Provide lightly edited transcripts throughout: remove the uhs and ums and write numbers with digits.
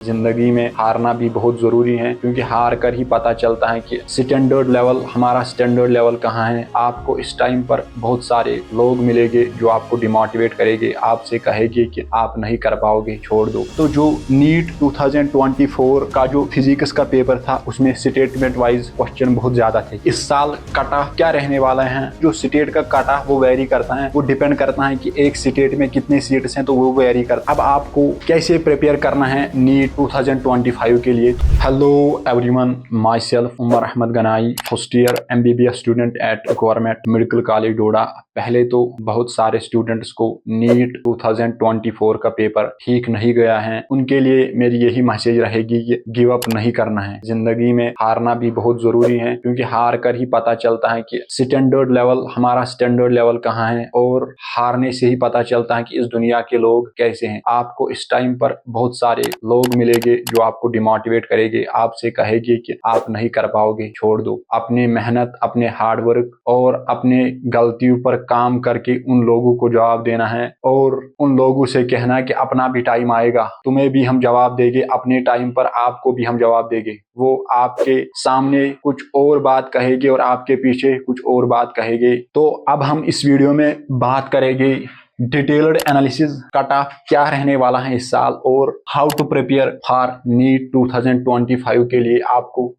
जिंदगी में हारना भी बहुत जरूरी है, क्योंकि हार कर ही पता चलता है कि स्टैंडर्ड लेवल, हमारा स्टैंडर्ड लेवल कहाँ है। आपको इस टाइम पर बहुत सारे लोग मिलेंगे जो आपको डिमोटिवेट करेंगे, आपसे कहेंगे कि आप नहीं कर पाओगे, छोड़ दो। तो जो नीट 2024 का जो फिजिक्स का पेपर था उसमें स्टेटमेंट वाइज क्वेश्चन बहुत ज्यादा थे। इस साल कट ऑफ क्या रहने वाला है, जो स्टेट का कट ऑफ वो वेरी करता है, वो डिपेंड करता है कि एक स्टेट में कितने सीट्स हैं, तो वो वेरी करता है। अब आपको कैसे प्रिपेयर करना है नीट 2025 के लिए। Hello everyone, myself Umar Ahmad Ganai, first year MBBS student at government medical college Doda. पहले तो बहुत सारे स्टूडेंट्स को नीट 2024 का पेपर ठीक नहीं गया है, उनके लिए मेरी यही मैसेज रहेगी कि गिव अप नहीं करना है। जिंदगी में हारना भी बहुत जरूरी है, क्योंकि हार कर ही पता चलता है कि स्टैंडर्ड लेवल, हमारा स्टैंडर्ड लेवल कहाँ है, और हारने से ही पता चलता है कि इस दुनिया के लोग कैसे हैं। आपको इस टाइम पर बहुत सारे लोग मिलेंगे जो आपको डिमोटिवेट करेंगे, आपसे कहेंगे कि आप नहीं कर पाओगे, छोड़ दो। अपनी मेहनत, अपने हार्डवर्क और अपने गलतियों पर काम करके उन लोगों को जवाब देना है, और उन लोगों से कहना है कि अपना भी टाइम आएगा, तुम्हें भी हम जवाब देंगे, अपने टाइम पर आपको भी हम जवाब देंगे। वो आपके सामने कुछ और बात कहेंगे और आपके पीछे कुछ और बात कहेंगे। तो अब हम इस वीडियो में बात करेंगे डिटेल्ड एनालिसिस कट ऑफ क्या रहने वाला है इस साल, और how to prepare for NEET 2025 के लिए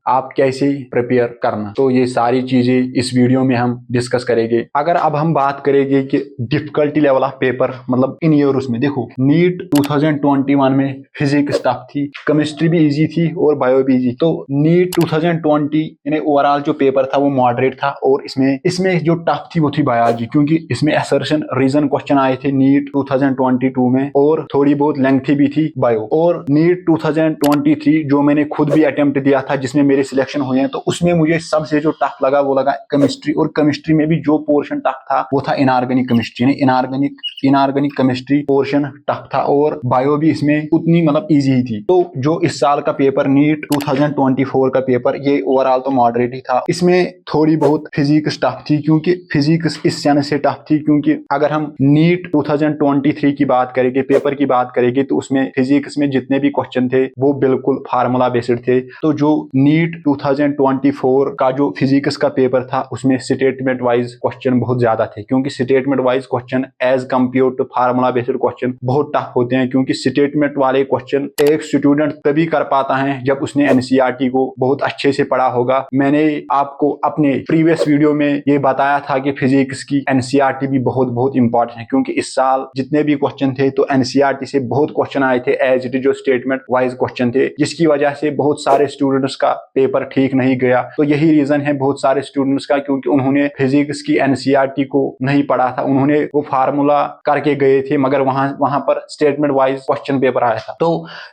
आप कैसे प्रिपेयर करना। तो ये सारी चीजें इस वीडियो में हम डिस्कस करेंगे। अगर अब हम बात करेंगे कि डिफिकल्टी लेवल ऑफ पेपर, मतलब इन ईयर, उसमें देखो नीट 2021 में फिजिक्स टफ थी, केमिस्ट्री भी इजी थी और बायो भी इजी। तो नीट 2020 यानी ओवरऑल जो पेपर था वो मॉडरेट था, और इसमें जो टफ थी वो थी बायोलॉजी, क्योंकि इसमें असर्शन रीजन क्वेश्चन आए थे नीट 2022 में, और थोड़ी बहुत लेंथी भी थी बायो। और नीट 2023 जो मैंने खुद भी अटेम्प्ट दिया था, जिसमें मेरे सिलेक्शन हुए हैं, तो उसमें मुझे सबसे जो टफ लगा वो लगा केमिस्ट्री। और केमिस्ट्री में भी जो पोर्शन टफ था वो था inorganic chemistry, inorganic chemistry portion tough था, और बायो भी इसमें उतनी मतलब इजी ही थी। तो जो इस साल का पेपर नीट 2024 का पेपर, ये ओवरऑल तो मॉडरेट ही था। इसमें थोड़ी बहुत फिजिक्स टफ थी, क्योंकि फिजिक्स इस सेंस से टफ थी क्योंकि अगर हम नीट 2023 की बात करेंगे, पेपर की बात करेंगे, तो उसमें फिजिक्स में जितने भी क्वेश्चन थे वो बिल्कुल फार्मूला बेस्ड थे। तो जो नीट 2024 का जो फिजिक्स का पेपर था उसमें स्टेटमेंट वाइज क्वेश्चन बहुत ज्यादा थे, क्योंकि statement wise question as compare to formula based question बहुत टफ होते हैं। क्योंकि स्टेटमेंट वाले क्वेश्चन एक स्टूडेंट तभी कर पाता है जब उसने NCERT को बहुत अच्छे से पढ़ा होगा। मैंने आपको अपने प्रीवियस वीडियो में ये बताया था कि फिजिक्स की NCERT भी बहुत इंपॉर्टेंट है, क्योंकि इस साल जितने भी क्वेश्चन थे तो NCERT से बहुत क्वेश्चन आए थे एज इट इज, जो स्टेटमेंट वाइज क्वेश्चन थे, जिसकी वजह से बहुत सारे स्टूडेंट्स का पेपर ठीक नहीं गया। तो यही रीजन है बहुत सारे स्टूडेंट्स का, क्योंकि उन्होंने फिजिक्स की NCERT को नहीं पढ़ा था, उन्होंने वो फार्मूला करके गए थे, मगर वहां पर स्टेटमेंट वाइज क्वेश्चन पेपर आया था। तो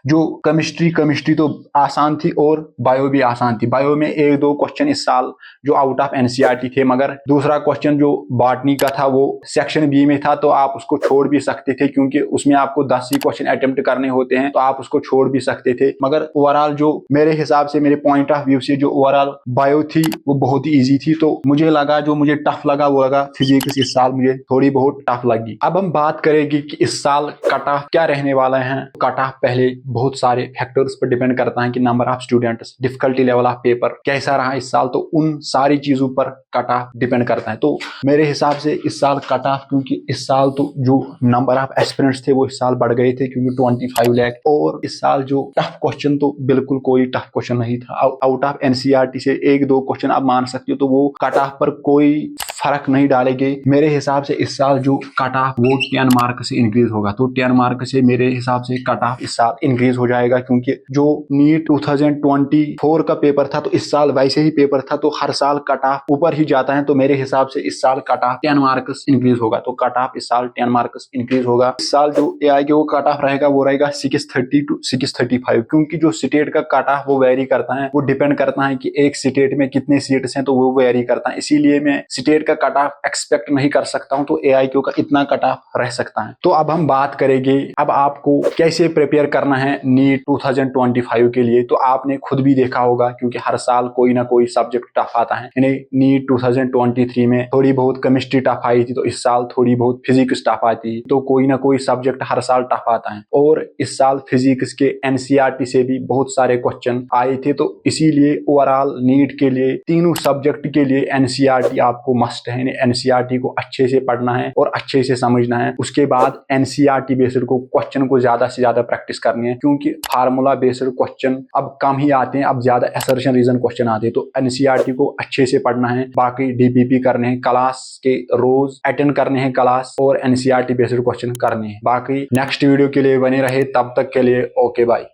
जो केमिस्ट्री तो आसान थी, और बायो भी आसान थी। बायो में एक दो क्वेश्चन इस साल जो आउट ऑफ NCERT थे, मगर दूसरा क्वेश्चन जो बॉटनी का था वो सेक्शन बी में था, तो आप उसको छोड़ भी सकते थे, क्योंकि उसमें आपको 10 ही क्वेश्चन अटेम्प्ट करने होते हैं, तो आप उसको छोड़ भी सकते थे। मगर ओवरऑल जो मेरे हिसाब से, मेरे पॉइंट ऑफ व्यू से, जो ओवरऑल बायो थी वो बहुत ही इजी थी। तो मुझे लगा, जो मुझे टफ लगा वो लगा फिजिक्स, इस साल मुझे थोड़ी बहुत टफ लगी। अब हम बात करेंगे कि इस साल कट ऑफ क्या रहने वाला है। कट ऑफ पहले बहुत सारे फैक्टर्स पर डिपेंड करता है कि number of students, difficulty level of paper कैसा रहा इस साल, तो उन सारी चीजों पर कट ऑफ डिपेंड करता है। तो मेरे हिसाब से इस साल कट ऑफ, क्योंकि इस साल तो जो नंबर ऑफ एस्पिरेंट्स थे वो इस साल बढ़ गए थे, क्योंकि 25 लाख, और इस साल जो टफ क्वेश्चन, तो बिल्कुल कोई टफ क्वेश्चन नहीं था। आउट ऑफ NCERT से एक दो क्वेश्चन आप मान सकते हो, तो वो कट ऑफ पर कोई फर्क नहीं डालेंगे। मेरे हिसाब से इस साल जो कट ऑफ वो 10 मार्क से इंक्रीज होगा, तो 10 मार्क से मेरे हिसाब से कट ऑफ इस साल इंक्रीज हो जाएगा। क्योंकि जो नीट 2024 का पेपर था, तो इस साल वैसे ही पेपर था, तो हर साल कट ऑफ ऊपर ही जाता है। तो मेरे हिसाब से इस साल कट ऑफ 10 मार्क्स इंक्रीज होगा, तो कट ऑफ इस साल 10 मार्क्स इंक्रीज होगा। इस साल जो AI के वो कट ऑफ रहेगा वो रहेगा 630 to 635, क्योंकि जो स्टेट का कट ऑफ वो वेरी करता है, वो डिपेंड करता है कि एक स्टेट में कितने सीट्स हैं, तो वो वेरी करता है। इसीलिए मैं स्टेट का कट ऑफ एक्सपेक्ट नहीं कर सकता हूं, तो AIQ का इतना कट ऑफ रह सकता है। तो अब हम बात करेंगे अब आपको कैसे प्रिपेयर करना है नीट 2025 के लिए। तो आपने खुद भी देखा होगा क्योंकि हर साल कोई ना कोई सब्जेक्ट टफ आता है। यानी नीट 2023 में थोड़ी बहुत केमिस्ट्री टफ आई थी, तो इस साल थोड़ी बहुत फिजिक्स टफ आती, तो कोई ना कोई सब्जेक्ट हर साल टफ आता है। और इस साल फिजिक्स के NCERT से भी बहुत सारे क्वेश्चन आए थे, तो इसीलिए ओवरऑल नीट के लिए तीनों सब्जेक्ट के लिए NCERT आपको मस्ट है। NCERT को अच्छे से पढ़ना है और अच्छे से समझना है। उसके बाद NCERT बेस्ड को क्वेश्चन को ज्यादा से ज्यादा प्रैक्टिस करनी है, क्योंकि फार्मूला बेस्ड क्वेश्चन अब कम ही आते हैं, अब ज्यादा असर्शन रीजन क्वेश्चन आते हैं। तो NCERT को अच्छे से पढ़ना है, बाकी DPP करने हैं, क्लास के रोज अटेंड करने हैं क्लास, और NCERT बेस्ड क्वेश्चन करने हैं। बाकी नेक्स्ट वीडियो के लिए बने रहे, तब तक के लिए ओके बाय।